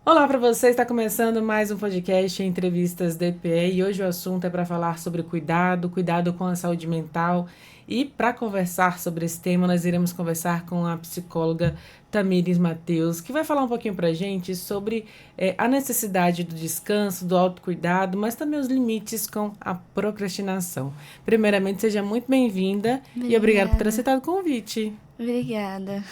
Olá para você, está começando mais um podcast Entrevistas DPE e hoje o assunto é para falar sobre cuidado com a saúde mental. E para conversar sobre esse tema, nós iremos conversar com a psicóloga Tamires Mateus, que vai falar um pouquinho para a gente sobre a necessidade do descanso, do autocuidado, mas também os limites com a procrastinação. Primeiramente, seja muito bem-vinda e obrigada por ter Obrigada. aceitado o convite. Obrigada.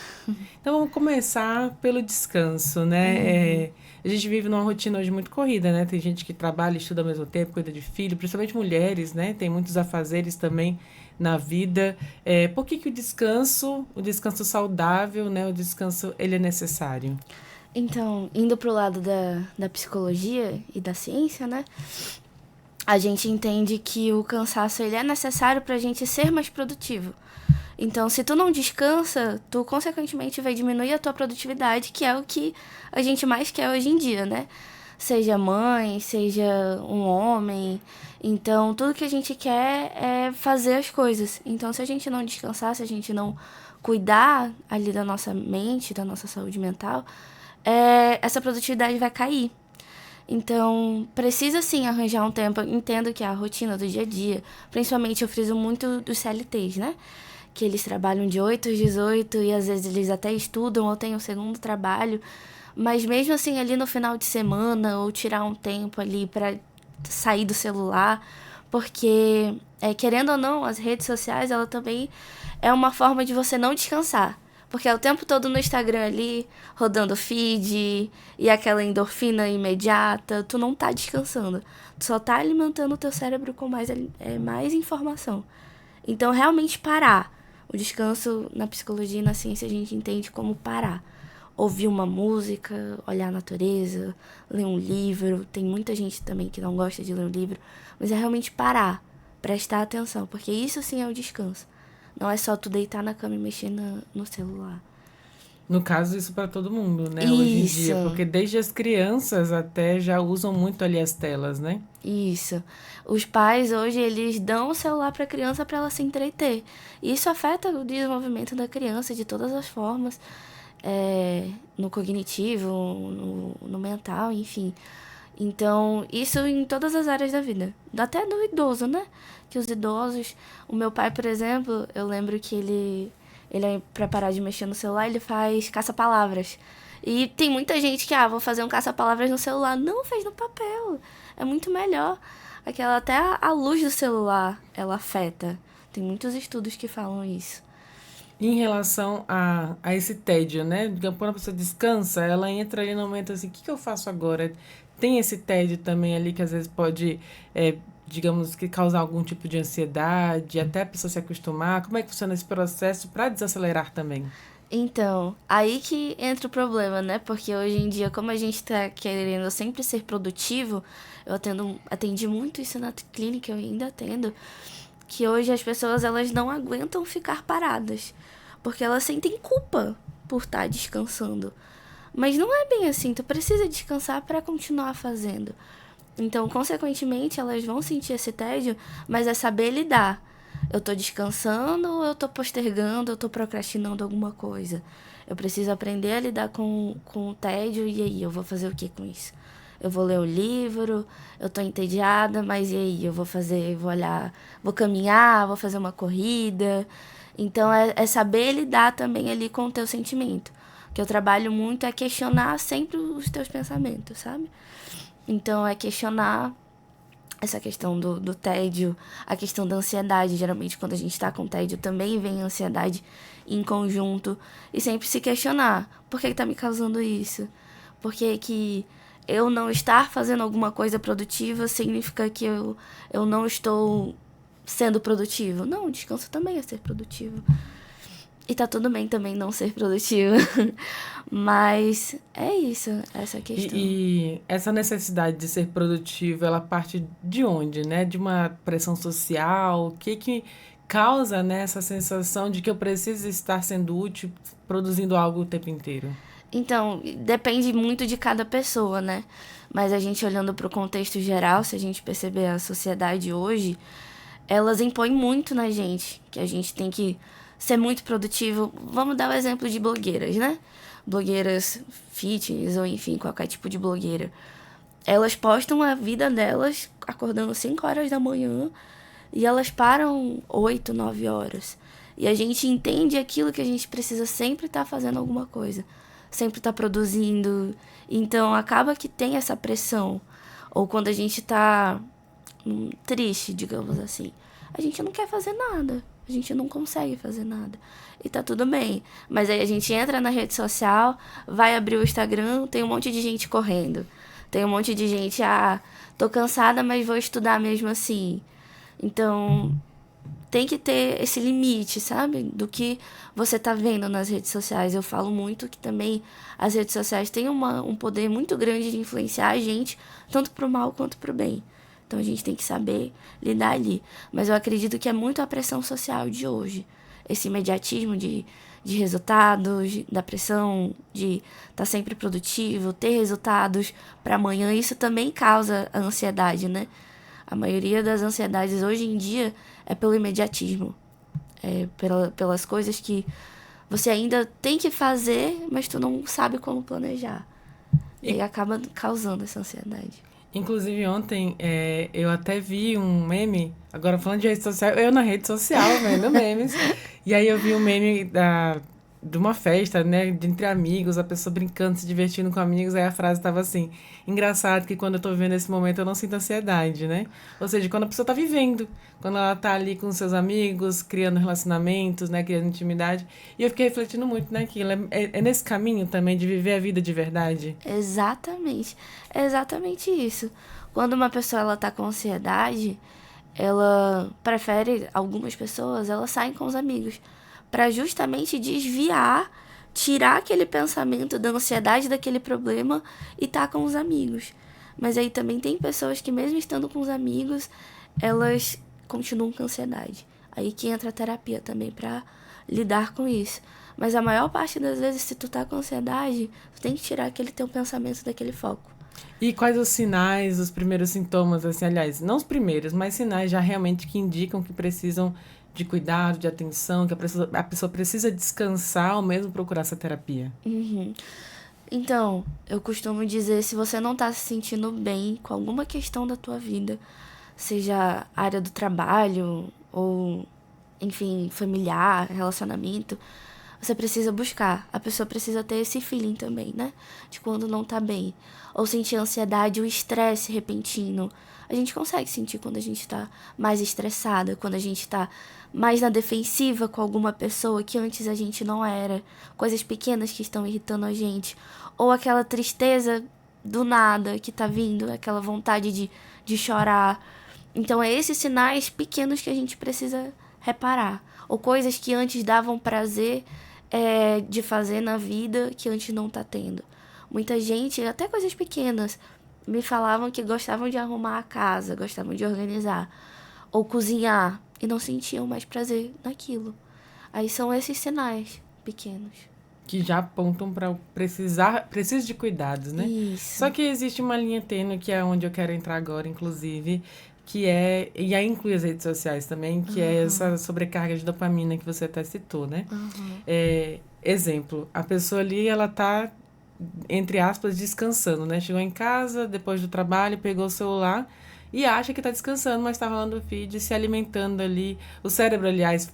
Então vamos começar pelo descanso, né? A gente vive numa rotina hoje muito corrida, né? Tem gente que trabalha e estuda ao mesmo tempo, cuida de filho, principalmente mulheres, né? Tem muitos afazeres também na vida. Por que que o descanso saudável, né? O descanso, ele é necessário? Então, indo pro lado da psicologia e da ciência, né? A gente entende que o cansaço ele é necessário pra gente ser mais produtivo. Então, se tu não descansa, tu consequentemente vai diminuir a tua produtividade, que é o que a gente mais quer hoje em dia, né? Seja mãe, seja um homem. Então, tudo que a gente quer é fazer as coisas. Então, se a gente não descansar, se a gente não cuidar ali da nossa mente, da nossa saúde mental, essa produtividade vai cair. Então, precisa sim arranjar um tempo. Eu entendo que é a rotina do dia a dia, principalmente eu friso muito dos CLTs, né? Que eles trabalham de 8 às 18 e às vezes eles até estudam ou têm um segundo trabalho. Mas mesmo assim, ali no final de semana, ou tirar um tempo ali para sair do celular, porque, querendo ou não, as redes sociais, ela também é uma forma de você não descansar. Porque é o tempo todo no Instagram ali, rodando feed, e aquela endorfina imediata, tu não tá descansando. Tu só tá alimentando o teu cérebro com mais informação. Então, realmente parar. O descanso na psicologia e na ciência a gente entende como parar. Ouvir uma música, olhar a natureza, ler um livro. Tem muita gente também que não gosta de ler um livro, mas é realmente parar, prestar atenção, porque isso sim é o descanso. Não é só tu deitar na cama e mexer no celular. No caso, isso para todo mundo, né? Hoje em dia, Isso, porque desde as crianças até já usam muito ali as telas, né? isso. Os pais hoje eles dão o celular para a criança para ela se entreter. Isso afeta o desenvolvimento da criança de todas as formas, no cognitivo, no mental, enfim. Então, isso em todas as áreas da vida. Até do idoso, né? Que os idosos. O meu pai, por exemplo, eu lembro que ele pra parar de mexer no celular, ele faz caça-palavras. E tem muita gente que, vou fazer um caça-palavras no celular. Não, fez no papel. É muito melhor. Até a luz do celular, ela afeta. Tem muitos estudos que falam isso. Em relação a esse tédio, né? Quando a pessoa descansa, ela entra ali no momento assim, o que que eu faço agora? Tem esse tédio também ali que às vezes pode, digamos que causar algum tipo de ansiedade, até a pessoa se acostumar. Como é que funciona esse processo para desacelerar também? Então, aí que entra o problema, né? Porque hoje em dia, como a gente tá querendo sempre ser produtivo, atendi muito isso na clínica, eu ainda atendo, que hoje as pessoas elas não aguentam ficar paradas, porque elas sentem culpa por estar descansando. Mas não é bem assim, tu precisa descansar para continuar fazendo. Então, consequentemente, elas vão sentir esse tédio, mas é saber lidar. Eu tô descansando ou eu tô postergando, eu tô procrastinando alguma coisa. Eu preciso aprender a lidar com o tédio e aí, eu vou fazer o que com isso? Eu vou ler o livro, eu tô entediada, mas e aí? Vou olhar, vou caminhar, vou fazer uma corrida. Então é saber lidar também ali com o teu sentimento. O que eu trabalho muito é questionar sempre os teus pensamentos, sabe? Então é questionar essa questão do tédio, a questão da ansiedade. Geralmente, quando a gente está com tédio, também vem ansiedade em conjunto. E sempre se questionar: por que está me causando isso? Por que eu não estar fazendo alguma coisa produtiva significa que eu não estou sendo produtivo? Não, o descanso também é ser produtivo. E tá tudo bem também não ser produtivo. Mas é isso, essa questão. E essa necessidade de ser produtivo, ela parte de onde, né? De uma pressão social? O que que causa, né, essa sensação de que eu preciso estar sendo útil, produzindo algo o tempo inteiro? Então, depende muito de cada pessoa, né? Mas a gente olhando para o contexto geral, se a gente perceber a sociedade hoje, elas impõem muito na gente, que a gente tem que ser muito produtivo. Vamos dar o exemplo de blogueiras, né? Blogueiras fitness ou enfim, qualquer tipo de blogueira. Elas postam a vida delas acordando 5 horas da manhã e elas param 8, 9 horas. E a gente entende aquilo que a gente precisa sempre estar fazendo alguma coisa, sempre estar produzindo. Então acaba que tem essa pressão. Ou quando a gente tá triste, digamos assim, a gente não quer fazer nada. A gente não consegue fazer nada. E tá tudo bem. Mas aí a gente entra na rede social, vai abrir o Instagram, tem um monte de gente correndo. Tem um monte de gente, tô cansada, mas vou estudar mesmo assim. Então, tem que ter esse limite, sabe? Do que você tá vendo nas redes sociais. Eu falo muito que também as redes sociais têm um poder muito grande de influenciar a gente, tanto pro mal quanto pro bem. Então a gente tem que saber lidar ali. Mas eu acredito que é muito a pressão social de hoje. Esse imediatismo de resultados, da pressão de estar sempre produtivo, ter resultados para amanhã, isso também causa a ansiedade, né? A maioria das ansiedades hoje em dia é pelo imediatismo. É pelas coisas que você ainda tem que fazer, mas tu não sabe como planejar. E aí acaba causando essa ansiedade. Inclusive, ontem eu até vi um meme, agora falando de rede social, eu na rede social vendo memes, e aí eu vi um meme de uma festa, né, entre amigos, a pessoa brincando, se divertindo com amigos, aí a frase estava assim: engraçado que quando eu tô vivendo esse momento eu não sinto ansiedade, né? Ou seja, quando a pessoa tá vivendo, quando ela tá ali com seus amigos, criando relacionamentos, né, criando intimidade. E eu fiquei refletindo muito naquilo. É nesse caminho também de viver a vida de verdade? Exatamente. É exatamente isso. Quando uma pessoa ela tá com ansiedade, ela prefere, algumas pessoas, elas saem com os amigos para justamente desviar, tirar aquele pensamento da ansiedade daquele problema e tá com os amigos. Mas aí também tem pessoas que mesmo estando com os amigos, elas continuam com ansiedade. Aí que entra a terapia também para lidar com isso. Mas a maior parte das vezes, se tu tá com ansiedade, tu tem que tirar aquele teu pensamento daquele foco. E quais os sinais, os primeiros sintomas, assim, aliás, não os primeiros, mas sinais já realmente que indicam que precisam de cuidado, de atenção, que a pessoa precisa descansar ou mesmo procurar essa terapia? Uhum. Então, eu costumo dizer, se você não tá se sentindo bem com alguma questão da tua vida, seja área do trabalho ou, enfim, familiar, relacionamento, você precisa buscar. A pessoa precisa ter esse feeling também, né? De quando não tá bem. Ou sentir ansiedade, o estresse repentino. A gente consegue sentir quando a gente tá mais estressada, quando a gente tá mais na defensiva com alguma pessoa que antes a gente não era. Coisas pequenas que estão irritando a gente. Ou aquela tristeza do nada que tá vindo, aquela vontade de chorar. Então, é esses sinais pequenos que a gente precisa reparar. Ou coisas que antes davam prazer de fazer na vida que antes não tá tendo. Muita gente, até coisas pequenas, me falavam que gostavam de arrumar a casa, gostavam de organizar, ou cozinhar, e não sentiam mais prazer naquilo. Aí são esses sinais pequenos. Que já apontam para precisa de cuidados, né? Isso. Só que existe uma linha tênue, que é onde eu quero entrar agora, inclusive, e aí inclui as redes sociais também, que é essa sobrecarga de dopamina que você até citou, né? Exemplo, a pessoa ali, ela tá, entre aspas, descansando, né? Chegou em casa, depois do trabalho, pegou o celular e acha que tá descansando, mas tá rolando o feed, se alimentando ali. O cérebro, aliás,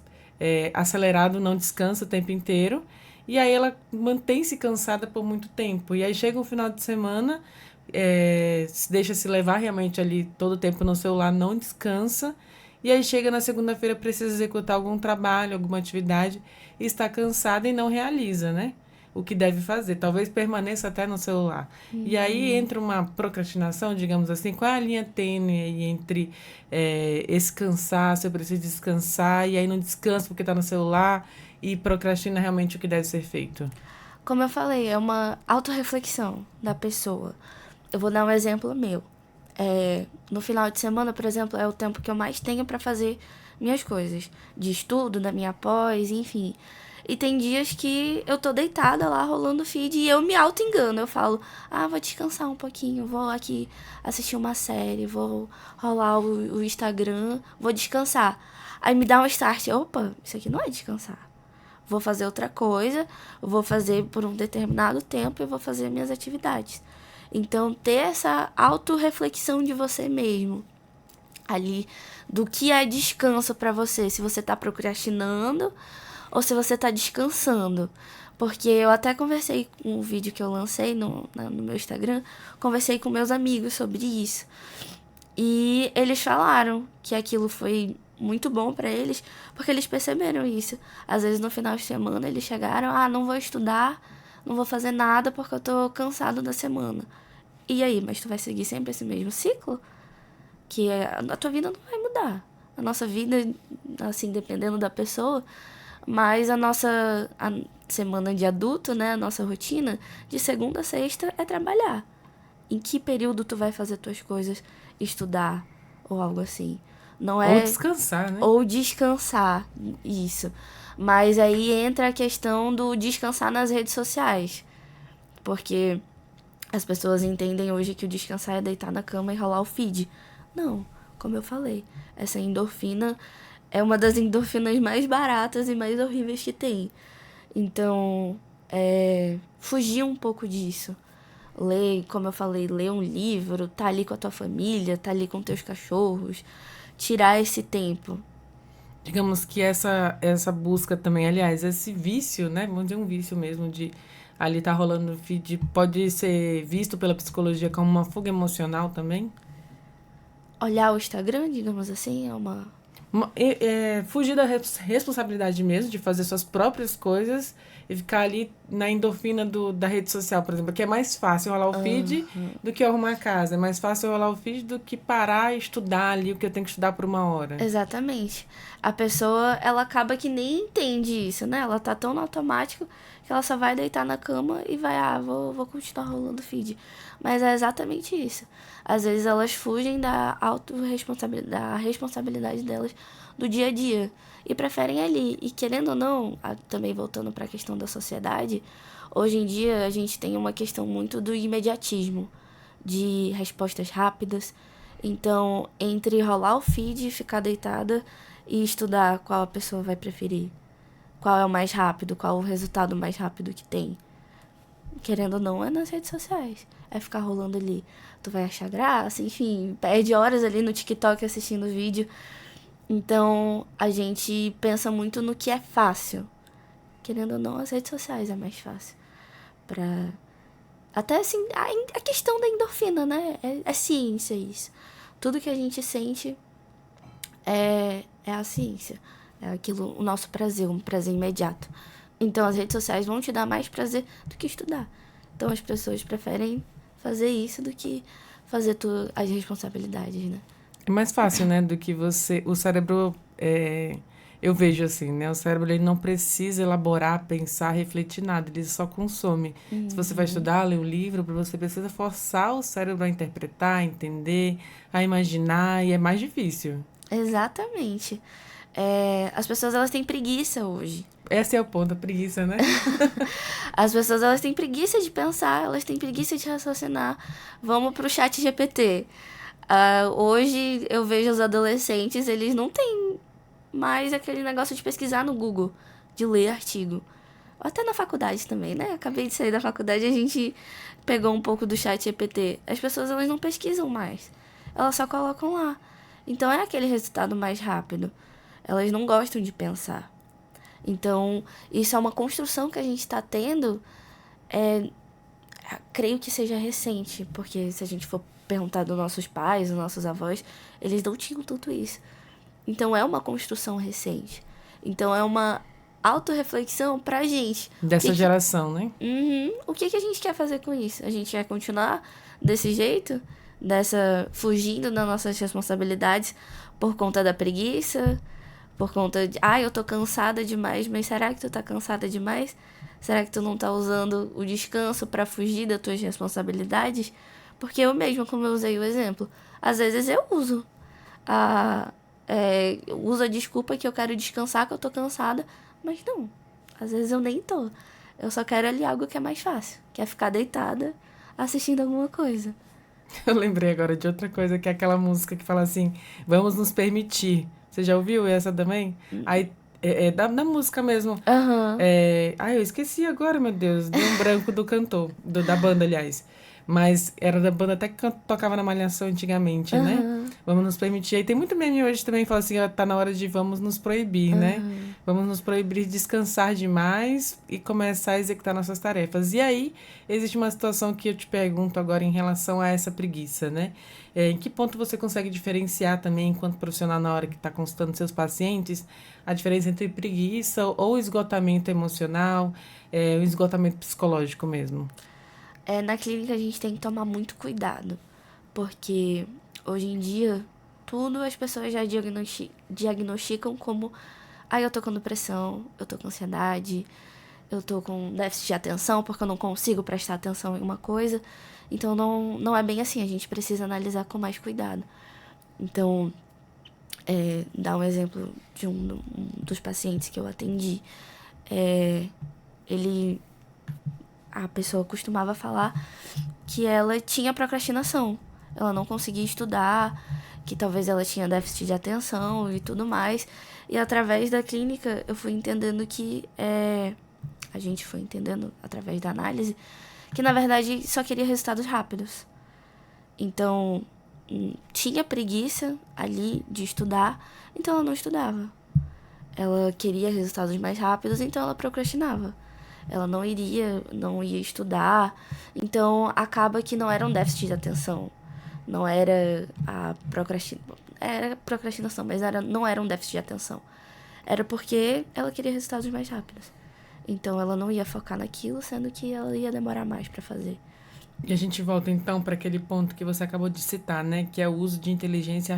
acelerado, não descansa o tempo inteiro. E aí ela mantém-se cansada por muito tempo. E aí chega um final de semana, deixa-se levar realmente ali todo o tempo no celular, não descansa. E aí chega na segunda-feira, precisa executar algum trabalho, alguma atividade, e está cansada e não realiza, né? O que deve fazer. Talvez permaneça até no celular. E aí entra uma procrastinação, digamos assim. Qual é a linha tênue aí entre esse cansaço, eu preciso descansar, e aí não descansa porque está no celular, e procrastina realmente o que deve ser feito? Como eu falei, é uma autorreflexão da pessoa. Eu vou dar um exemplo meu. No final de semana, por exemplo, é o tempo que eu mais tenho para fazer minhas coisas. De estudo, da minha pós, enfim. E tem dias que eu tô deitada lá rolando o feed e eu me auto-engano. Eu falo, vou descansar um pouquinho, vou aqui assistir uma série, vou rolar o Instagram, vou descansar. Aí me dá um start, opa, isso aqui não é descansar. Vou fazer outra coisa, vou fazer por um determinado tempo e vou fazer minhas atividades. Então, ter essa autorreflexão de você mesmo ali, do que é descanso pra você, se você tá procrastinando ou se você tá descansando. Porque eu até conversei com um vídeo que eu lancei no meu Instagram, conversei com meus amigos sobre isso. E eles falaram que aquilo foi muito bom pra eles, porque eles perceberam isso. Às vezes no final de semana eles chegaram, não vou estudar, não vou fazer nada porque eu tô cansado da semana. E aí, mas tu vai seguir sempre esse mesmo ciclo? Que a tua vida não vai mudar. A nossa vida, assim, dependendo da pessoa, mas a semana de adulto, né, a nossa rotina, de segunda a sexta é trabalhar. Em que período tu vai fazer tuas coisas, estudar ou algo assim? Não é... Ou descansar, né? Ou descansar, isso. Mas aí entra a questão do descansar nas redes sociais. Porque as pessoas entendem hoje que o descansar é deitar na cama e rolar o feed. Não, como eu falei, essa endorfina é uma das endorfinas mais baratas e mais horríveis que tem. Então, fugir um pouco disso. Ler, como eu falei, ler um livro, tá ali com a tua família, tá ali com teus cachorros. Tirar esse tempo. Digamos que essa busca também, aliás, esse vício, né? Vamos dizer um vício mesmo de ali tá rolando no feed, pode ser visto pela psicologia como uma fuga emocional também? Olhar o Instagram, digamos assim, é uma... Fugir da responsabilidade mesmo, de fazer suas próprias coisas e ficar ali na endorfina da rede social, por exemplo, que é mais fácil rolar o feed do que arrumar a casa. É mais fácil rolar o feed do que parar e estudar ali o que eu tenho que estudar por uma hora. Exatamente. A pessoa, ela acaba que nem entende isso, né? Ela tá tão no automático que ela só vai deitar na cama e vai, vou continuar rolando o feed. Mas é exatamente isso. Às vezes elas fugem da da responsabilidade delas do dia a dia e preferem ali. E querendo ou não, também voltando para a questão da sociedade, hoje em dia a gente tem uma questão muito do imediatismo, de respostas rápidas. Então, entre rolar o feed, ficar deitada e estudar, qual a pessoa vai preferir? Qual é o mais rápido? Qual o resultado mais rápido que tem? Querendo ou não, é nas redes sociais. É ficar rolando ali. Tu vai achar graça, enfim, perde horas ali no TikTok assistindo vídeo. Então, a gente pensa muito no que é fácil. Querendo ou não, as redes sociais é mais fácil. Até assim, a questão da endorfina, né? É ciência isso. Tudo que a gente sente é a ciência. É aquilo, o nosso prazer, um prazer imediato. Então, as redes sociais vão te dar mais prazer do que estudar. Então, as pessoas preferem fazer isso do que fazer as responsabilidades, né? É mais fácil, né, do que o cérebro, eu vejo assim, né, o cérebro ele não precisa elaborar, pensar, refletir nada, ele só consome. Se você vai estudar, ler um livro, você precisa forçar o cérebro a interpretar, a entender, a imaginar, e é mais difícil. Exatamente. As pessoas, elas têm preguiça hoje. Esse é o ponto, a preguiça, né? As pessoas, elas têm preguiça de pensar, elas têm preguiça de raciocinar. Vamos pro chat GPT. Hoje eu vejo os adolescentes, eles não têm mais aquele negócio de pesquisar no Google, de ler artigo. Até na faculdade também, né? Acabei de sair da faculdade e a gente pegou um pouco do chat GPT. As pessoas, elas não pesquisam mais. Elas só colocam lá. Então é aquele resultado mais rápido. Elas não gostam de pensar. Então, isso é uma construção que a gente está tendo, creio que seja recente, porque se a gente for perguntar dos nossos pais, dos nossos avós, eles não tinham tudo isso. Então, é uma construção recente. Então, é uma autorreflexão pra gente. Dessa geração, né? O que a gente quer fazer com isso? A gente quer continuar desse jeito? Fugindo das nossas responsabilidades por conta da preguiça? Por conta de, eu tô cansada demais, mas será que tu tá cansada demais? Será que tu não tá usando o descanso pra fugir das tuas responsabilidades? Porque eu mesma, como eu usei o exemplo, às vezes eu uso uso a desculpa que eu quero descansar, que eu tô cansada, mas não. Às vezes eu nem tô. Eu só quero ali algo que é mais fácil, que é ficar deitada assistindo alguma coisa. Eu lembrei agora de outra coisa, que é aquela música que fala assim, vamos nos permitir. Você já ouviu essa também? Aí, é da música mesmo. Aham. Ai, eu esqueci agora, meu Deus. Deu um branco do cantor, da banda, aliás. Mas era da banda até que tocava na Malhação antigamente, né? Aham. Vamos nos permitir. Aí tem muito meme hoje também que fala assim, ó, tá na hora de vamos nos proibir, né? Aham. Vamos nos proibir de descansar demais e começar a executar nossas tarefas. E aí, existe uma situação que eu te pergunto agora em relação a essa preguiça, né? Em que ponto você consegue diferenciar também, enquanto profissional, na hora que está consultando seus pacientes, a diferença entre preguiça ou esgotamento emocional, o esgotamento psicológico mesmo? Na clínica a gente tem que tomar muito cuidado, porque hoje em dia tudo as pessoas já diagnosticam como eu tô com depressão, eu tô com ansiedade, eu tô com déficit de atenção porque eu não consigo prestar atenção em uma coisa. Então não é bem assim, a gente precisa analisar com mais cuidado. Então, dar um exemplo de um dos pacientes que eu atendi. Ele A pessoa costumava falar que ela tinha procrastinação. Ela não conseguia estudar, que talvez ela tinha déficit de atenção e tudo mais. E através da clínica eu fui entendendo que a gente foi entendendo através da análise que na verdade só queria resultados rápidos. Então, tinha preguiça ali de estudar, então ela não estudava. Ela queria resultados mais rápidos, então ela procrastinava. Ela não ia estudar. Então, acaba que não era um déficit de atenção. Não era a procrastinação. Era procrastinação, mas não era um déficit de atenção. Era porque ela queria resultados mais rápidos. Então, ela não ia focar naquilo, sendo que ela ia demorar mais para fazer. E a gente volta então para aquele ponto que você acabou de citar, né? Que é o uso de inteligência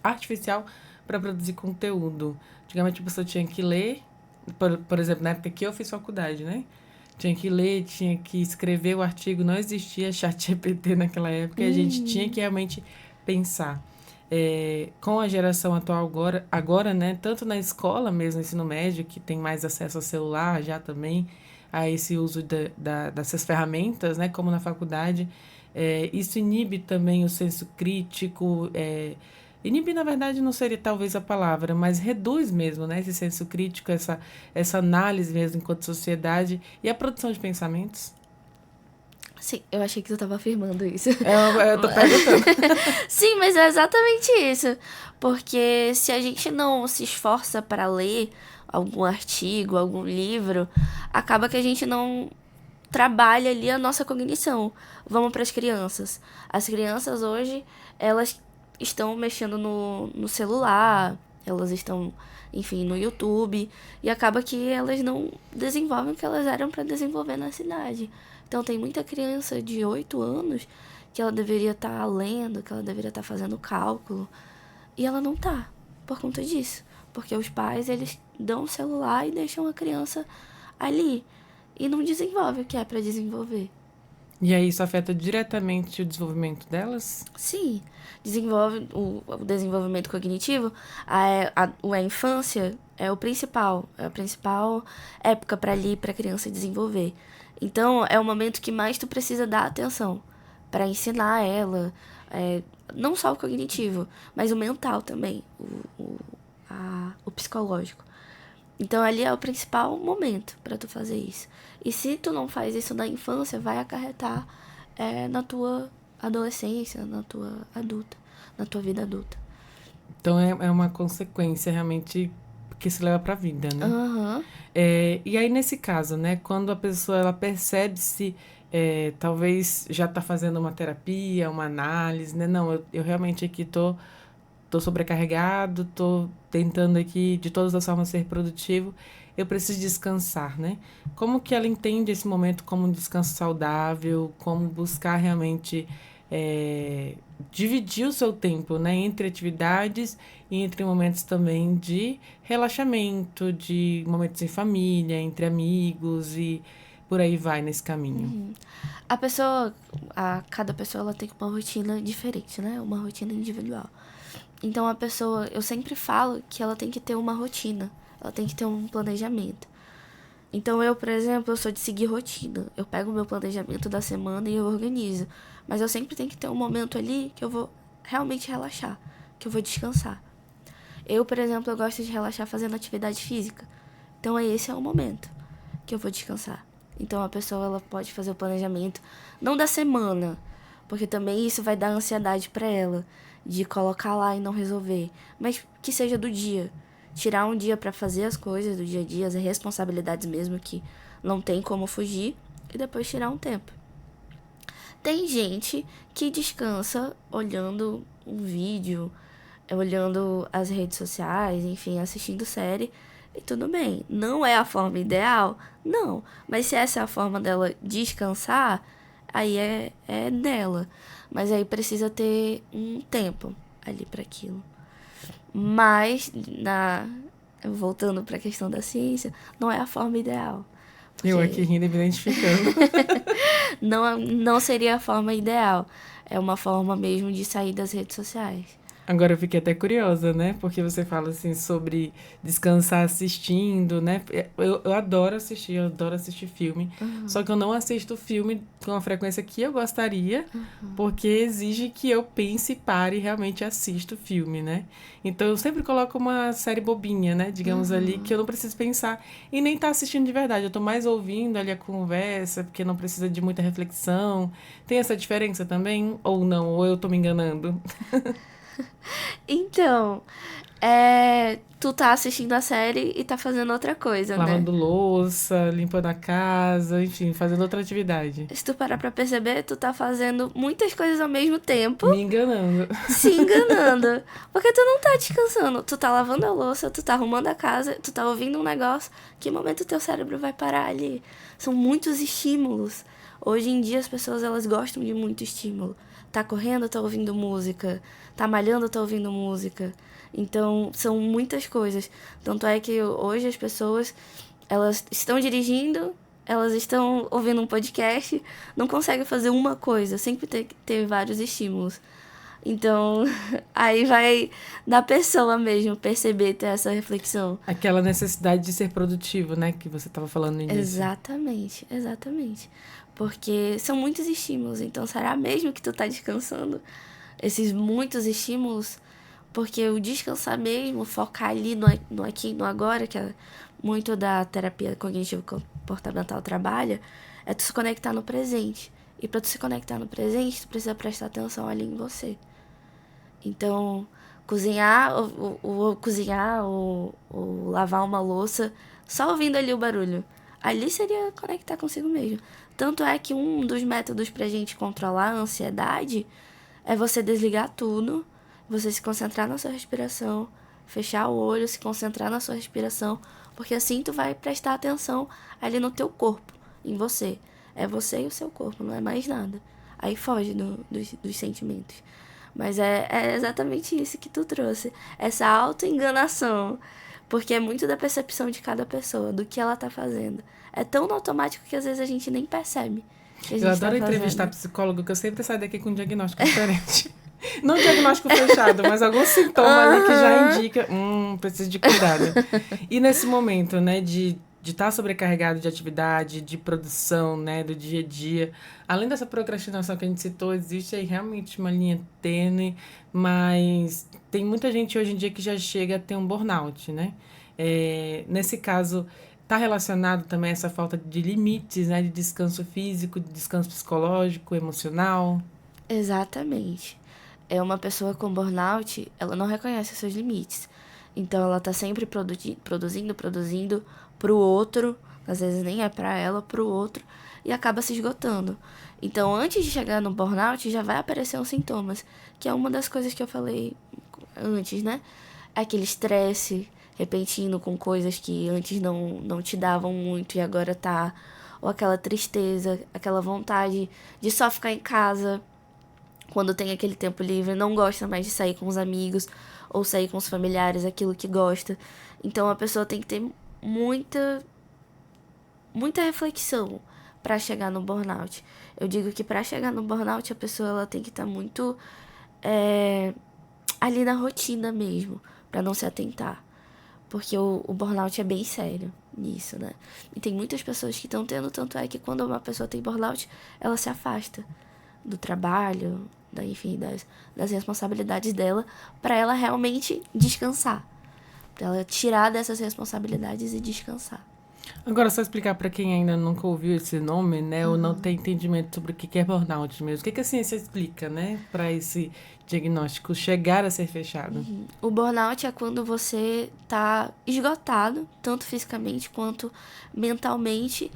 artificial para produzir conteúdo. Antigamente a pessoa tinha que ler, por exemplo, na época que eu fiz faculdade, né? Tinha que ler, tinha que escrever o artigo, não existia chat GPT naquela época, e a gente tinha que realmente pensar. Com a geração atual agora, né? Tanto na escola mesmo, ensino médio, que tem mais acesso ao celular já também, a esse uso dessas ferramentas, né? Como na faculdade, isso inibe também o senso crítico, inibe, na verdade, não seria talvez a palavra, mas reduz mesmo, né? Esse senso crítico, essa análise mesmo enquanto sociedade e a produção de pensamentos. Sim, eu achei que tu tava afirmando isso. Eu tô perguntando. Sim, mas é exatamente isso. Porque se a gente não se esforça para ler algum artigo, algum livro, acaba que a gente não trabalha ali a nossa cognição. Vamos para as crianças. As crianças hoje, elas estão mexendo no celular, elas estão, enfim, no YouTube, e acaba que elas não desenvolvem o que elas eram para desenvolver na cidade. Então tem muita criança de 8 anos que ela deveria estar lendo, que ela deveria estar fazendo cálculo, e ela não tá, por conta disso. Porque os pais, eles dão o celular e deixam a criança ali, e não desenvolve o que é para desenvolver. E aí isso afeta diretamente o desenvolvimento delas? Sim, desenvolve o desenvolvimento cognitivo. A infância é a principal época para ali para a criança desenvolver. Então é o momento que mais tu precisa dar atenção para ensinar ela, não só o cognitivo, mas o mental também, o psicológico. Então ali é o principal momento para tu fazer isso. E se tu não faz isso na infância, vai acarretar na tua adolescência, na tua vida adulta. Então é uma consequência realmente que se leva para a vida, né? Aham. E aí nesse caso, né, quando a pessoa ela percebe-se, talvez já está fazendo uma terapia, uma análise, né? Não, eu realmente aqui tô sobrecarregado, tô tentando aqui de todas as formas ser produtivo, eu preciso descansar, né? Como que ela entende esse momento como um descanso saudável, como buscar realmente dividir o seu tempo, né, entre atividades e entre momentos também de relaxamento, de momentos em família, entre amigos e por aí vai nesse caminho. Uhum. Cada pessoa ela tem uma rotina diferente, né? Uma rotina individual. Então eu sempre falo que ela tem que ter uma rotina, ela tem que ter um planejamento. Então eu, por exemplo, eu sou de seguir rotina. Eu pego o meu planejamento da semana e eu organizo. Mas eu sempre tenho que ter um momento ali que eu vou realmente relaxar, que eu vou descansar. Eu, por exemplo, eu gosto de relaxar fazendo atividade física. Então esse é o momento que eu vou descansar. Então a pessoa ela pode fazer o planejamento não da semana, porque também isso vai dar ansiedade para ela de colocar lá e não resolver, mas que seja do dia. Tirar um dia para fazer as coisas do dia a dia, as responsabilidades mesmo que não tem como fugir, e depois tirar um tempo. Tem gente que descansa olhando um vídeo, olhando as redes sociais, enfim, assistindo série, e tudo bem. Não é a forma ideal? Não. Mas se essa é a forma dela descansar, aí é dela. Mas aí precisa ter um tempo ali para aquilo. Mas, voltando para a questão da ciência, não é a forma ideal. Eu aqui rindo e me identificando. Não seria a forma ideal. É uma forma mesmo de sair das redes sociais. Agora eu fiquei até curiosa, né? Porque você fala assim sobre descansar assistindo, né? Eu adoro assistir, eu adoro assistir filme. Só que eu não assisto filme com a frequência que eu gostaria, porque exige que eu pense, pare e realmente assista o filme, né? Então eu sempre coloco uma série bobinha, né? Digamos ali, que eu não preciso pensar e nem tá assistindo de verdade. Eu tô mais ouvindo ali a conversa, porque não precisa de muita reflexão. Tem essa diferença também? Ou não? Ou eu tô me enganando? Então, tu tá assistindo a série e tá fazendo outra coisa, né? Lavando louça, limpando a casa, enfim, fazendo outra atividade. Se tu parar pra perceber, tu tá fazendo muitas coisas ao mesmo tempo, Me enganando. se enganando. Porque tu não tá descansando. Tu tá lavando a louça, tu tá arrumando a casa, tu tá ouvindo um negócio. Que momento teu cérebro vai parar ali? São muitos estímulos. Hoje em dia as pessoas elas gostam de muito estímulo. Tá correndo, tá ouvindo música. Tá malhando, tá ouvindo música. Então, são muitas coisas. Tanto é que hoje as pessoas, elas estão dirigindo, elas estão ouvindo um podcast, não conseguem fazer uma coisa, sempre tem que ter vários estímulos. Então, aí vai da pessoa mesmo perceber, ter essa reflexão. Aquela necessidade de ser produtivo, né? Que você estava falando no início. Exatamente, exatamente. Porque são muitos estímulos, então será mesmo que tu tá descansando? Esses muitos estímulos, porque o descansar mesmo, focar ali no aqui e no agora, que é muito da terapia cognitivo-comportamental trabalha, é tu se conectar no presente. E para tu se conectar no presente, tu precisa prestar atenção ali em você. Então, cozinhar ou lavar uma louça, só ouvindo ali o barulho. Ali seria conectar consigo mesmo. Tanto é que um dos métodos pra gente controlar a ansiedade é você desligar tudo, você se concentrar na sua respiração, fechar o olho, se concentrar na sua respiração, porque assim tu vai prestar atenção ali no teu corpo, em você. É você e o seu corpo, não é mais nada. Aí foge dos sentimentos. Mas é exatamente isso que tu trouxe, essa autoenganação, porque é muito da percepção de cada pessoa, do que ela tá fazendo. É tão no automático que às vezes a gente nem percebe que a gente Eu adoro tá entrevistar fazendo. psicólogo, que eu sempre saio daqui com um diagnóstico diferente. Não diagnóstico fechado, mas algum sintoma ali que já indica, preciso de cuidado. E nesse momento, né, de estar sobrecarregado de atividade, de produção, né, do dia a dia, além dessa procrastinação que a gente citou, existe aí realmente uma linha tênue, mas tem muita gente hoje em dia que já chega a ter um burnout, né? Nesse caso, está relacionado também a essa falta de limites, né, de descanso físico, de descanso psicológico, emocional. Exatamente. É uma pessoa com burnout, ela não reconhece os seus limites. Então ela tá sempre produzindo pro outro, às vezes nem é pra ela, pro outro, e acaba se esgotando. Então antes de chegar no burnout já vai aparecer os sintomas, que é uma das coisas que eu falei antes, né? Aquele estresse repentino com coisas que antes não te davam muito e agora tá. Ou aquela tristeza, aquela vontade de só ficar em casa quando tem aquele tempo livre, não gosta mais de sair com os amigos ou sair com os familiares, aquilo que gosta. Então a pessoa tem que ter muita reflexão para chegar no burnout. Eu digo que para chegar no burnout a pessoa ela tem que estar muito ali na rotina mesmo, para não se atentar. porque o burnout é bem sério nisso, né? E tem muitas pessoas que estão tendo, tanto é que quando uma pessoa tem burnout, ela se afasta do trabalho, enfim, das responsabilidades dela, para ela realmente descansar. Para ela tirar dessas responsabilidades e descansar. Agora, só explicar para quem ainda nunca ouviu esse nome, né, ou não tem entendimento sobre o que é burnout mesmo. O que a ciência explica, né, para esse diagnóstico chegar a ser fechado? O burnout é quando você tá esgotado, tanto fisicamente quanto mentalmente,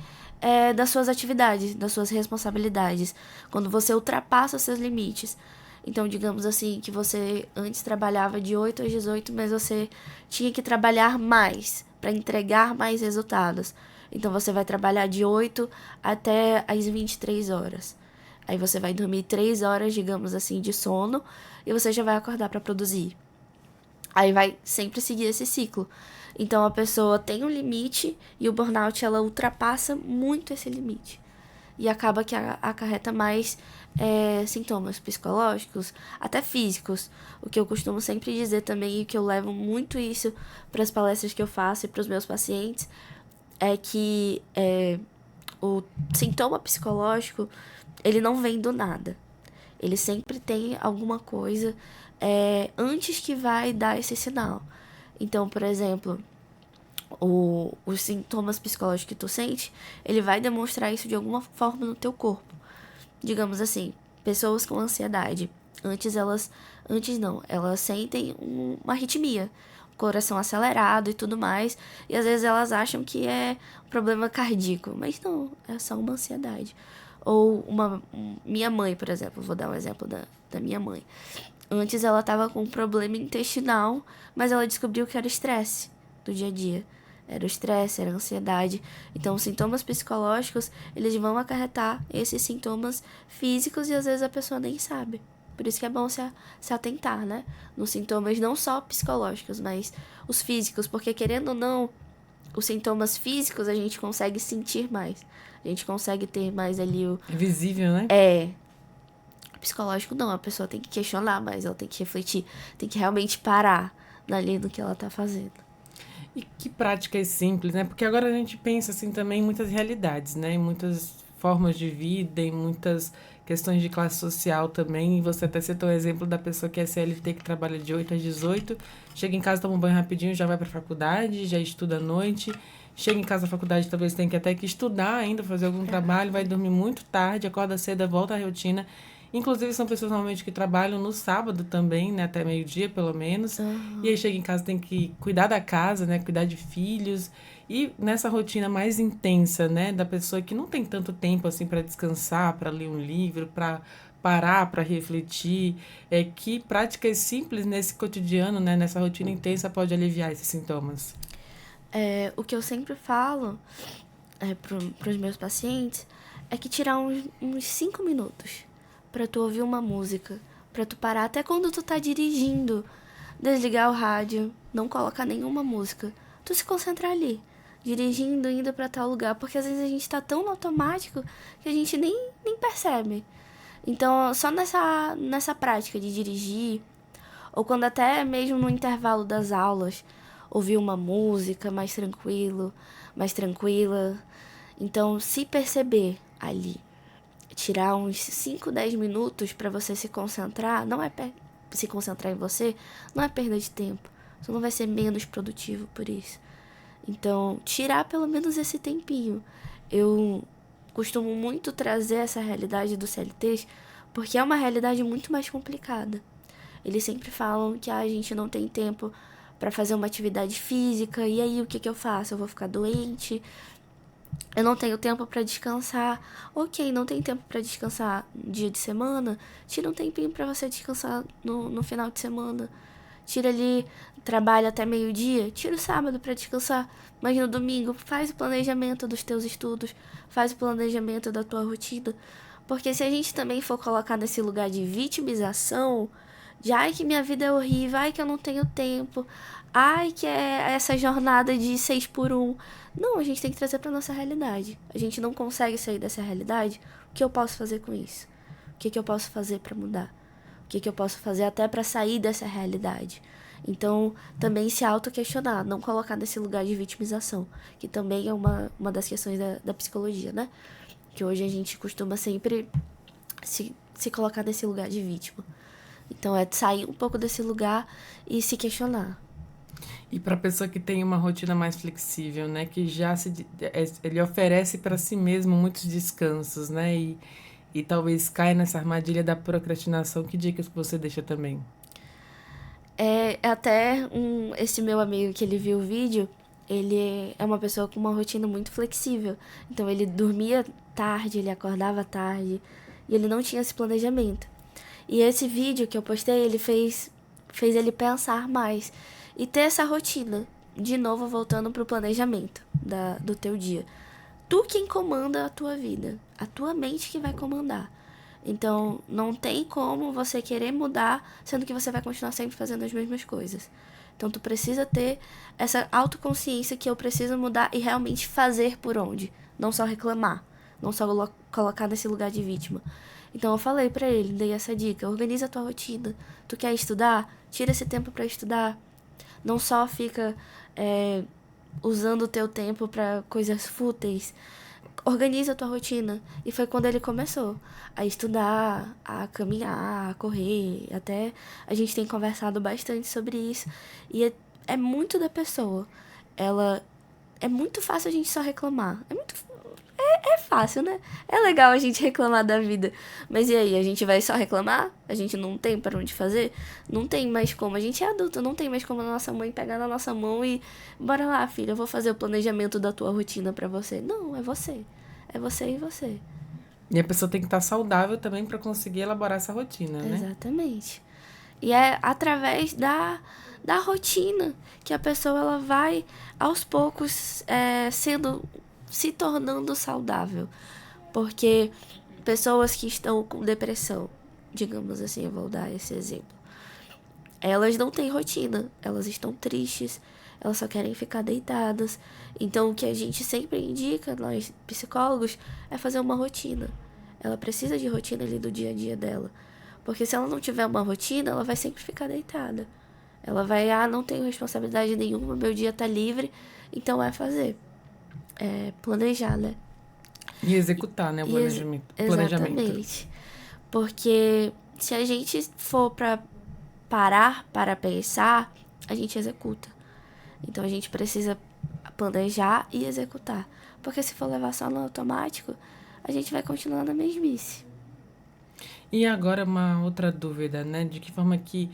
das suas atividades, das suas responsabilidades. Quando você ultrapassa os seus limites. Então, digamos assim, que você antes trabalhava de 8 às 18, mas você tinha que trabalhar mais para entregar mais resultados. Então, você vai trabalhar de 8 até as 23 horas. Aí você vai dormir 3 horas, digamos assim, de sono e você já vai acordar para produzir. Aí vai sempre seguir esse ciclo. Então a pessoa tem um limite e o burnout ela ultrapassa muito esse limite. E acaba que acarreta mais sintomas psicológicos, até físicos. O que eu costumo sempre dizer também, e que eu levo muito isso para as palestras que eu faço e para os meus pacientes, é que o sintoma psicológico, ele não vem do nada. Ele sempre tem alguma coisa antes que vai dar esse sinal. Então, por exemplo, os sintomas psicológicos que tu sente, ele vai demonstrar isso de alguma forma no teu corpo. Digamos assim, pessoas com ansiedade, elas sentem uma arritmia, coração acelerado e tudo mais, e às vezes elas acham que é um problema cardíaco, mas não, é só uma ansiedade. Ou minha mãe, por exemplo, vou dar um exemplo da minha mãe. Antes ela estava com um problema intestinal, mas ela descobriu que era estresse do dia a dia. Era o estresse, era a ansiedade. Então, os sintomas psicológicos, eles vão acarretar esses sintomas físicos e às vezes a pessoa nem sabe. Por isso que é bom se atentar, né? Nos sintomas não só psicológicos, mas os físicos. Porque, querendo ou não, os sintomas físicos a gente consegue sentir mais. A gente consegue ter mais ali o... É visível, né? Psicológico não, a pessoa tem que questionar mais, ela tem que refletir, tem que realmente parar ali no que ela tá fazendo. E que práticas simples, né? Porque agora a gente pensa assim também em muitas realidades, né? Em muitas formas de vida, em muitas questões de classe social também. E você até citou o exemplo da pessoa que é CLT, que trabalha de 8 às 18, chega em casa, toma um banho rapidinho, já vai para a faculdade, já estuda à noite. Chega em casa da faculdade, talvez tenha que até que estudar ainda, fazer algum trabalho, vai dormir muito tarde, acorda cedo, volta à rotina. Inclusive, são pessoas normalmente que trabalham no sábado também, né? Até meio-dia, pelo menos. E aí chega em casa, tem que cuidar da casa, né? Cuidar de filhos. E nessa rotina mais intensa, né? Da pessoa que não tem tanto tempo, assim, para descansar, para ler um livro, para parar, para refletir. Que práticas simples nesse cotidiano, né? Nessa rotina intensa pode aliviar esses sintomas. O que eu sempre falo para os meus pacientes é que tirar uns 5 minutos para tu ouvir uma música, para tu parar até quando tu tá dirigindo, desligar o rádio, não colocar nenhuma música, tu se concentrar ali, dirigindo, indo para tal lugar, porque às vezes a gente tá tão no automático que a gente nem percebe. Então, só nessa prática de dirigir, ou quando até mesmo no intervalo das aulas, ouvir uma música mais tranquilo, mais tranquila. Então, se perceber ali, tirar uns 5, 10 minutos para você se concentrar, não é se concentrar em você, não é perda de tempo. Você não vai ser menos produtivo por isso. Então, tirar pelo menos esse tempinho. Eu costumo muito trazer essa realidade do CLT, porque é uma realidade muito mais complicada. Eles sempre falam que a gente não tem tempo para fazer uma atividade física, e aí o que eu faço? Eu vou ficar doente, eu não tenho tempo para descansar. Ok, não tem tempo para descansar no dia de semana, tira um tempinho para você descansar no final de semana. Tira ali, trabalha até meio-dia, tira o sábado para descansar. Mas no domingo, faz o planejamento dos teus estudos, faz o planejamento da tua rotina. Porque se a gente também for colocar nesse lugar de vitimização, de ai que minha vida é horrível, ai que eu não tenho tempo, ai que é essa jornada de 6x1. Não, a gente tem que trazer pra nossa realidade. A gente não consegue sair dessa realidade. O que eu posso fazer com isso? O que eu posso fazer pra mudar? O que eu posso fazer até pra sair dessa realidade? Então, também se auto-questionar, não colocar nesse lugar de vitimização, que também é uma das questões da psicologia, né? Que hoje a gente costuma sempre se colocar nesse lugar de vítima. Então, é sair um pouco desse lugar e se questionar. E para a pessoa que tem uma rotina mais flexível, né, que ele oferece para si mesmo muitos descansos, né, e talvez caia nessa armadilha da procrastinação, que dicas que você deixa também? Esse meu amigo que ele viu o vídeo, ele é uma pessoa com uma rotina muito flexível. Então ele dormia tarde, ele acordava tarde e ele não tinha esse planejamento. E esse vídeo que eu postei, ele fez ele pensar mais e ter essa rotina. De novo, voltando pro planejamento do teu dia. Tu quem comanda a tua vida, a tua mente que vai comandar. Então, não tem como você querer mudar, sendo que você vai continuar sempre fazendo as mesmas coisas. Então, tu precisa ter essa autoconsciência que eu preciso mudar e realmente fazer por onde. Não só reclamar, não só colocar nesse lugar de vítima. Então, eu falei pra ele, dei essa dica, organiza a tua rotina. Tu quer estudar? Tira esse tempo pra estudar. Não só fica usando o teu tempo pra coisas fúteis. Organiza a tua rotina. E foi quando ele começou a estudar, a caminhar, a correr. Até a gente tem conversado bastante sobre isso. E é muito da pessoa. É muito fácil a gente só reclamar. É fácil, né? É legal a gente reclamar da vida. Mas e aí, a gente vai só reclamar? A gente não tem para onde fazer? Não tem mais como. A gente é adulto, não tem mais como a nossa mãe pegar na nossa mão e... Bora lá, filha, eu vou fazer o planejamento da tua rotina para você. Não, é você. É você e você. E a pessoa tem que estar saudável também para conseguir elaborar essa rotina, né? Exatamente. E é através da rotina que a pessoa ela vai, aos poucos, se tornando saudável. Porque pessoas que estão com depressão, digamos assim, eu vou dar esse exemplo, elas não têm rotina, elas estão tristes, elas só querem ficar deitadas. Então, o que a gente sempre indica, nós psicólogos, é fazer uma rotina. Ela precisa de rotina ali do dia a dia dela. Porque se ela não tiver uma rotina, ela vai sempre ficar deitada. Ela vai, não tenho responsabilidade nenhuma, meu dia tá livre, então é fazer. É planejar, né? E executar, né, o planejamento. Exatamente. Porque se a gente for para parar para pensar, a gente executa. Então a gente precisa planejar e executar. Porque se for levar só no automático, a gente vai continuar na mesmice. E agora uma outra dúvida, né? De que forma que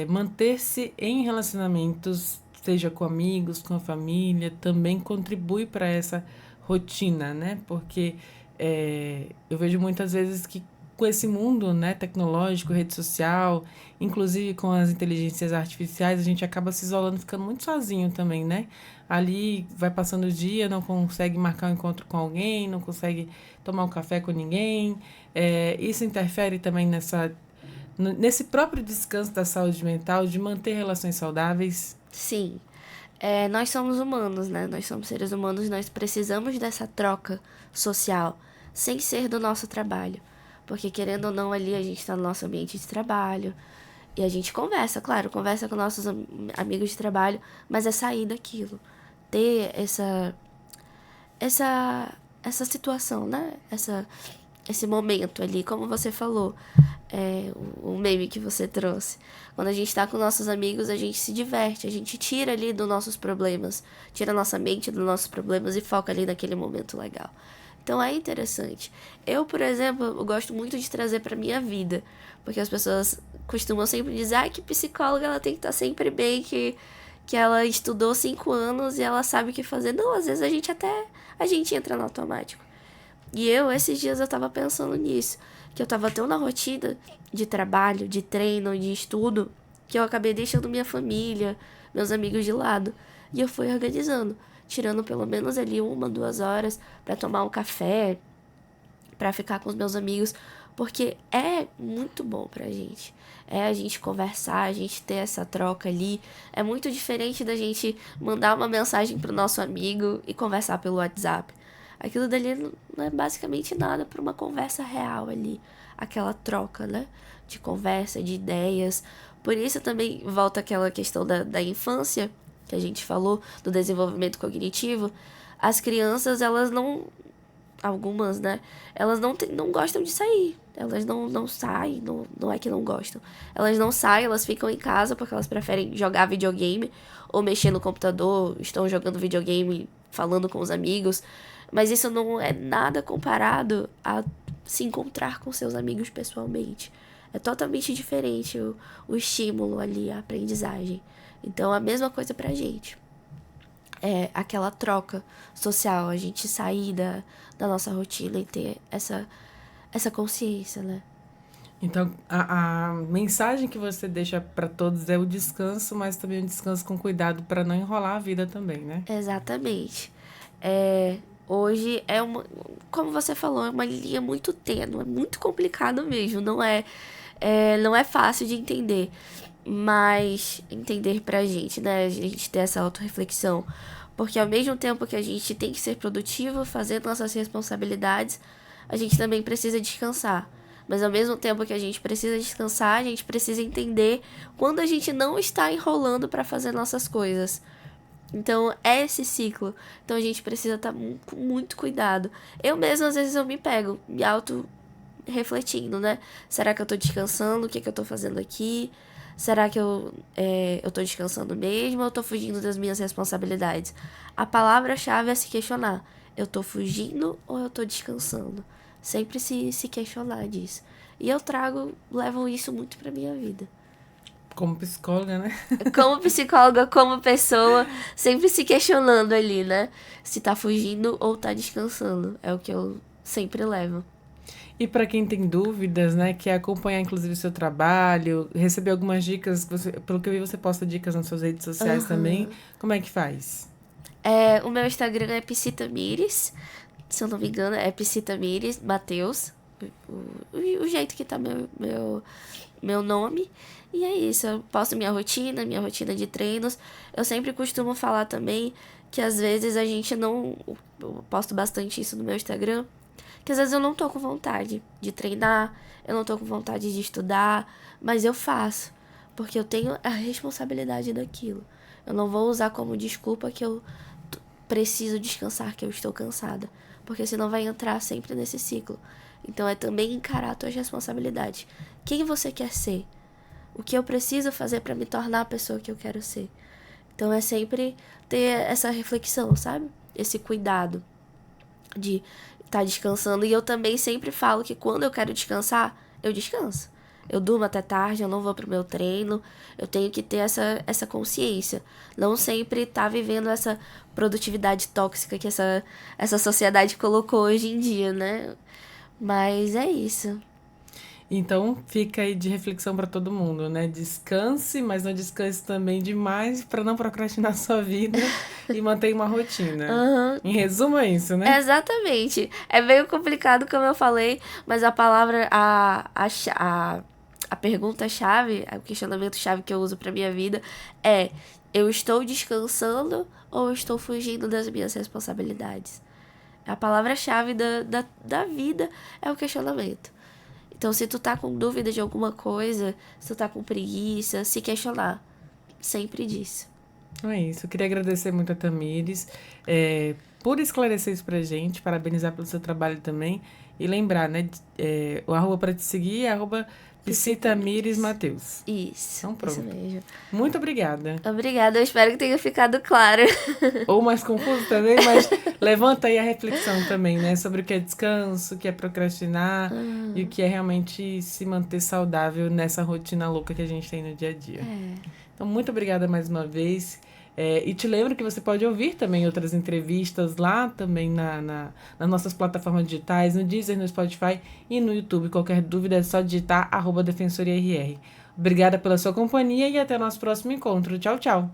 manter-se em relacionamentos, seja com amigos, com a família, também contribui para essa rotina, né? Porque eu vejo muitas vezes que com esse mundo, né, tecnológico, rede social, inclusive com as inteligências artificiais, a gente acaba se isolando, ficando muito sozinho também, né? Ali vai passando o dia, não consegue marcar um encontro com alguém, não consegue tomar um café com ninguém. Isso interfere também nesse próprio descanso da saúde mental, de manter relações saudáveis. Sim. Nós somos humanos, né? Nós somos seres humanos, nós precisamos dessa troca social, sem ser do nosso trabalho. Porque, querendo ou não, ali a gente está no nosso ambiente de trabalho. E a gente conversa, claro, conversa com nossos amigos de trabalho, mas é sair daquilo. Ter essa situação, né? Esse momento ali, como você falou, o meme que você trouxe. Quando a gente tá com nossos amigos, a gente se diverte, a gente tira ali dos nossos problemas, tira a nossa mente dos nossos problemas e foca ali naquele momento legal. Então é interessante. Eu, por exemplo, eu gosto muito de trazer pra minha vida, porque as pessoas costumam sempre dizer que psicóloga ela tem que estar sempre bem, que ela estudou 5 anos e ela sabe o que fazer. Não, às vezes a gente entra no automático. E esses dias eu tava pensando nisso, que eu tava tão na rotina de trabalho, de treino, de estudo, que eu acabei deixando minha família, meus amigos de lado. E eu fui organizando, tirando pelo menos ali 1, 2 horas pra tomar um café, pra ficar com os meus amigos, porque é muito bom pra gente. A gente conversar, a gente ter essa troca ali. É muito diferente da gente mandar uma mensagem pro nosso amigo e conversar pelo WhatsApp. Aquilo dali não é basicamente nada para uma conversa real ali. Aquela troca, né? De conversa, de ideias. Por isso também volta aquela questão da infância, que a gente falou, do desenvolvimento cognitivo. As crianças, elas não... Algumas, né? Elas não gostam de sair. Elas não saem, não é que não gostam. Elas não saem, elas ficam em casa porque elas preferem jogar videogame ou mexer no computador, estão jogando videogame, falando com os amigos. Mas isso não é nada comparado a se encontrar com seus amigos pessoalmente. É totalmente diferente o estímulo ali, a aprendizagem. Então, a mesma coisa pra gente. É aquela troca social, a gente sair da nossa rotina e ter essa consciência, né? Então, a mensagem que você deixa para todos é o descanso, mas também o descanso com cuidado para não enrolar a vida também, né? Exatamente. Hoje como você falou, é uma linha muito tênue, é muito complicado mesmo, não é fácil de entender, mas entender pra gente, né, a gente ter essa autorreflexão, porque ao mesmo tempo que a gente tem que ser produtivo, fazer nossas responsabilidades, a gente também precisa descansar. Mas ao mesmo tempo que a gente precisa descansar, a gente precisa entender quando a gente não está enrolando para fazer nossas coisas. Então, é esse ciclo. Então, a gente precisa estar com muito cuidado. Eu mesma, às vezes, eu me pego, me auto-refletindo, né? Será que eu tô descansando? O que eu tô fazendo aqui? Será que eu tô descansando mesmo ou eu tô fugindo das minhas responsabilidades? A palavra-chave é se questionar. Eu tô fugindo ou eu tô descansando? Sempre se questionar disso. E eu levo isso muito pra minha vida. Como psicóloga, né? Como psicóloga, como pessoa, sempre se questionando ali, né? Se tá fugindo ou tá descansando. É o que eu sempre levo. E para quem tem dúvidas, né, quer acompanhar inclusive o seu trabalho, receber algumas dicas, pelo que eu vi você posta dicas nas suas redes sociais também, como é que faz? O meu Instagram é Psitamires, se eu não me engano, é Psitamires Mateus, o jeito que tá meu nome. E é isso, eu posto minha rotina de treinos. Eu sempre costumo falar também que às vezes a gente não... Eu posto bastante isso no meu Instagram, que às vezes eu não tô com vontade de treinar, eu não tô com vontade de estudar, mas eu faço, porque eu tenho a responsabilidade daquilo. Eu não vou usar como desculpa que eu preciso descansar, que eu estou cansada, porque senão vai entrar sempre nesse ciclo. Então é também encarar as tuas responsabilidades. Quem você quer ser? O que eu preciso fazer para me tornar a pessoa que eu quero ser? Então é sempre ter essa reflexão, sabe? Esse cuidado de estar descansando. E eu também sempre falo que quando eu quero descansar, eu descanso. Eu durmo até tarde, eu não vou pro meu treino. Eu tenho que ter essa consciência. Não sempre estar vivendo essa produtividade tóxica que essa sociedade colocou hoje em dia, né? Mas é isso. Então, fica aí de reflexão para todo mundo, né? Descanse, mas não descanse também demais para não procrastinar a sua vida e manter uma rotina. Uhum. Em resumo, é isso, né? Exatamente. É meio complicado, como eu falei, mas a palavra, a pergunta-chave, o questionamento-chave que eu uso pra minha vida é: eu estou descansando ou eu estou fugindo das minhas responsabilidades? A palavra-chave da vida é o questionamento. Então, se tu tá com dúvida de alguma coisa, se tu tá com preguiça, se questionar. Sempre disso. Então é isso. Eu queria agradecer muito a Tamires por esclarecer isso pra gente, parabenizar pelo seu trabalho também. E lembrar, né? O arroba para te seguir é @Psitamires Mateus. Isso. Então pronto. Isso mesmo. Muito obrigada. Obrigada, eu espero que tenha ficado claro. Ou mais confuso também, mas levanta aí a reflexão também, né? Sobre o que é descanso, o que é procrastinar e o que é realmente se manter saudável nessa rotina louca que a gente tem no dia a dia. Então, muito obrigada mais uma vez. E te lembro que você pode ouvir também outras entrevistas lá também nas nossas plataformas digitais, no Deezer, no Spotify e no YouTube. Qualquer dúvida é só digitar @DefensoriaRR. Obrigada pela sua companhia e até o nosso próximo encontro. Tchau, tchau!